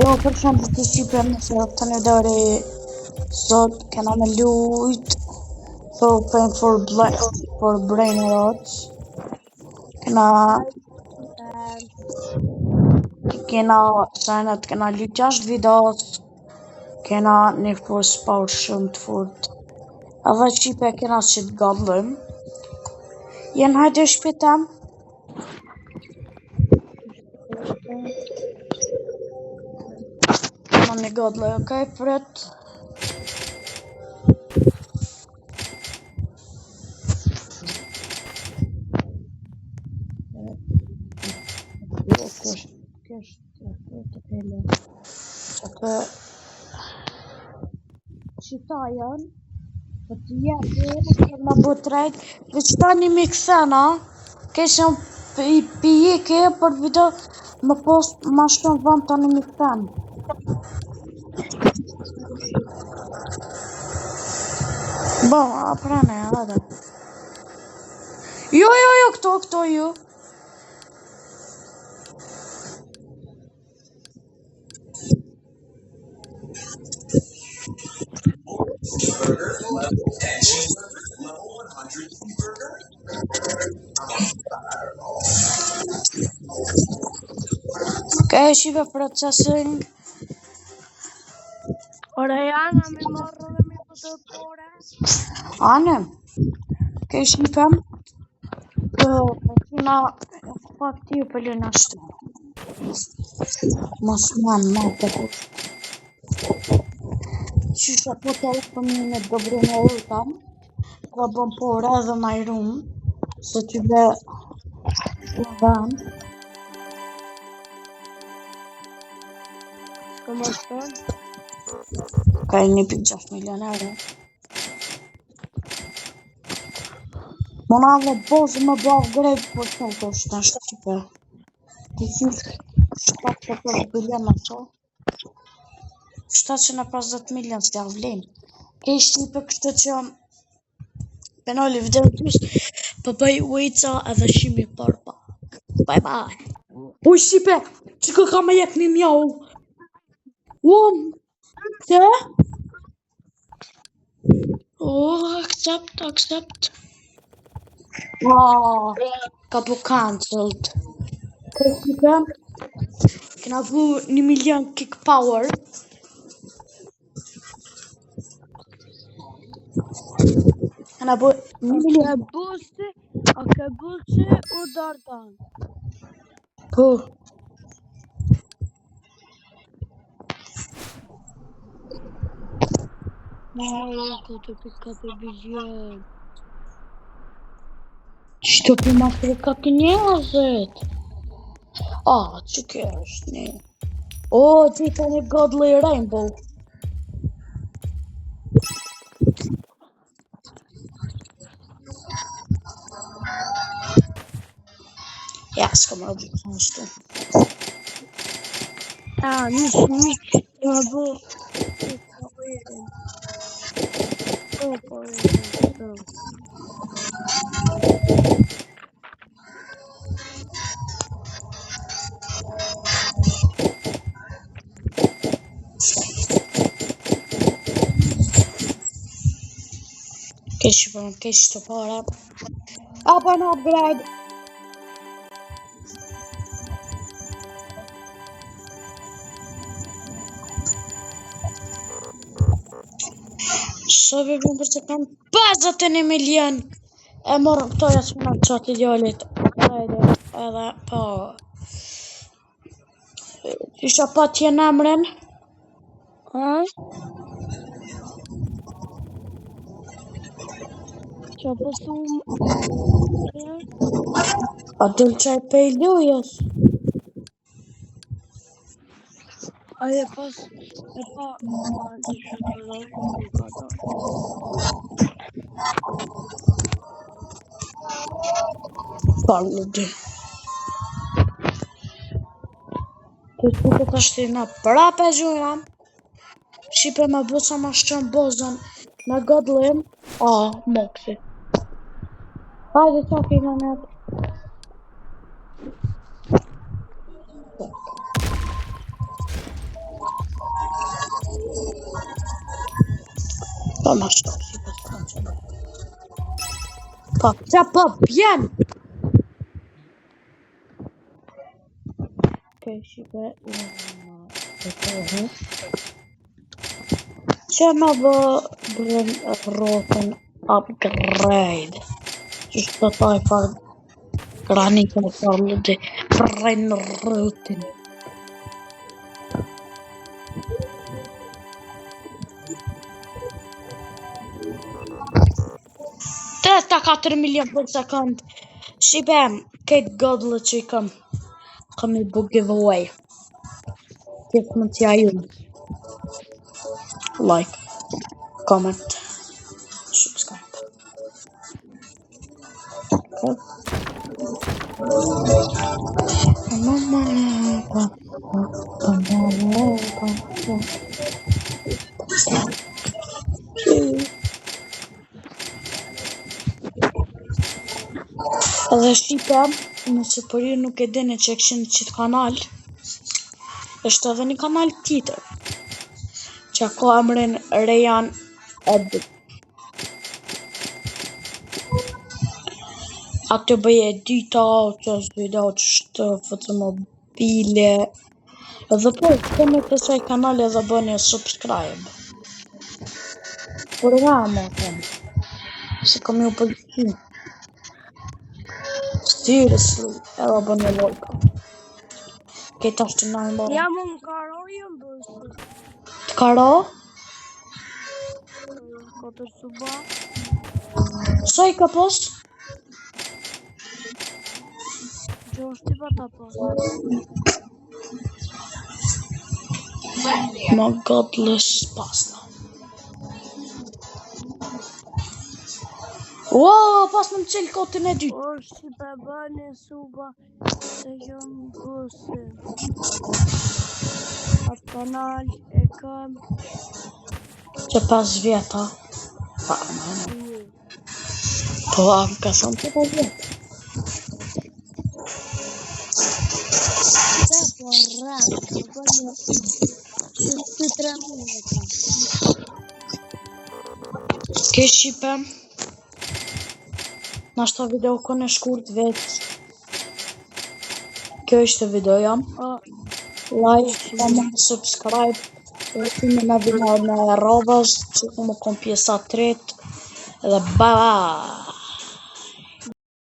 Jo, për shembull të shqipem nëse të në dore sot kena me lujt for brain rots. Kena senet, kena lujt 6 videos, kena një for sport shumë të fort. Edhe shqipe kena që të gallëm. Jenë hajde shpitem. Kena një gallë, okej, pret. Qita janë, po të jetë, ma bo të rejt, veç ta një mi këthena, keshëm i pijike, për video më post ma shumë vënd të një mi këthen. Bo, a prane, edhe. Jo, këto ju. Okay, shive processing. Ora janë, me marrë dhe me fotokore. Anem. Okay, shipem. Në pak t'ju pëllin ashtu. Mos man, ma të kush. Qysha po të rëpëm në dobrin e rëtam. Ka bëm por edhe ma i rumë. Se t'y be në vend. Shko më shton? Ka 1.6 milion euro. Mona dhe bozë më bëvë grejt për të të është në shqipe. Të qysh 750 bilion në to. 750 milion së t'ja vlen. Ke shqipe kështë që penali vdërtys për bëj ujca edhe shimi për pak. Bye bye. Po shqipe, që ka me jep një mjau? Këtë? Accept. Ka po cancelled. Kena bu 1 milion kick power. Kena bu 1 milion. A ke busi u dardan? Po. Këtë për bilion. Qëto për ma ka të njëzët? Që kjo është një. Gjitha një godly rainbow. Ja, s'ka më rëbë të nështu. Nish. Ma bo. Kesh të para. Up and upgrade. So vëbëm për që kam 51 milion. E morëm këto jasë më në qatë idealit. Edhe po. Isha pa t'jen emrin. Qa pësu A del qaj pe i lujes. Aje pas e pa Falë di. Të shkupe të shtina prape gjujram. Shqipe me busa ma shqën bozën me godlim. Moksi. Hajde qa kina net. Po ma shto, si po s'kam që do. Po, që po bjen! Okej, shipe, që në bërën rotën upgrade. Qështë të taj par granikën e par lëdi prejnë rotën. Testa 4 milion për sekund. Shqipem, këtë godlë që i kam i bu giveaway. Këtë më t'ja ju. Like, comment, subscribe. Edhe shqipem, nëse për ju nuk e dini që e këshin në qitë kanal, është edhe një kanal tjetër, që ka emrin Rejan Edit. Aty bëj edita, që është video që është fotomobile, edhe po, kemi të saj kanal edhe bëni subscribe. Por nga më them, se kam ju pëlqy. Seriously, edhe bëni like. Këta është të najmë bërë. Jam unë karo, jam bështu. Të karo? Katër suba. Sa i ka pos? Që është i bata po. My godless pasta. Wow, pas në më qelë kotin e dytë. është i bebane suba të jam bëse. Atë kanal e kam Që 5 vjeta. Pa, po, am ka thonë që 5 vjeta. Dhe po rrëmë, të bënë që të 3 minuta. Ke shqipem? Nashta video kënë e shkurt vetë. Kjo ishte video jam. Like, comment, subscribe. Rëtimi në video në robës, që ku më kom pjesa 3. Edhe bye bye!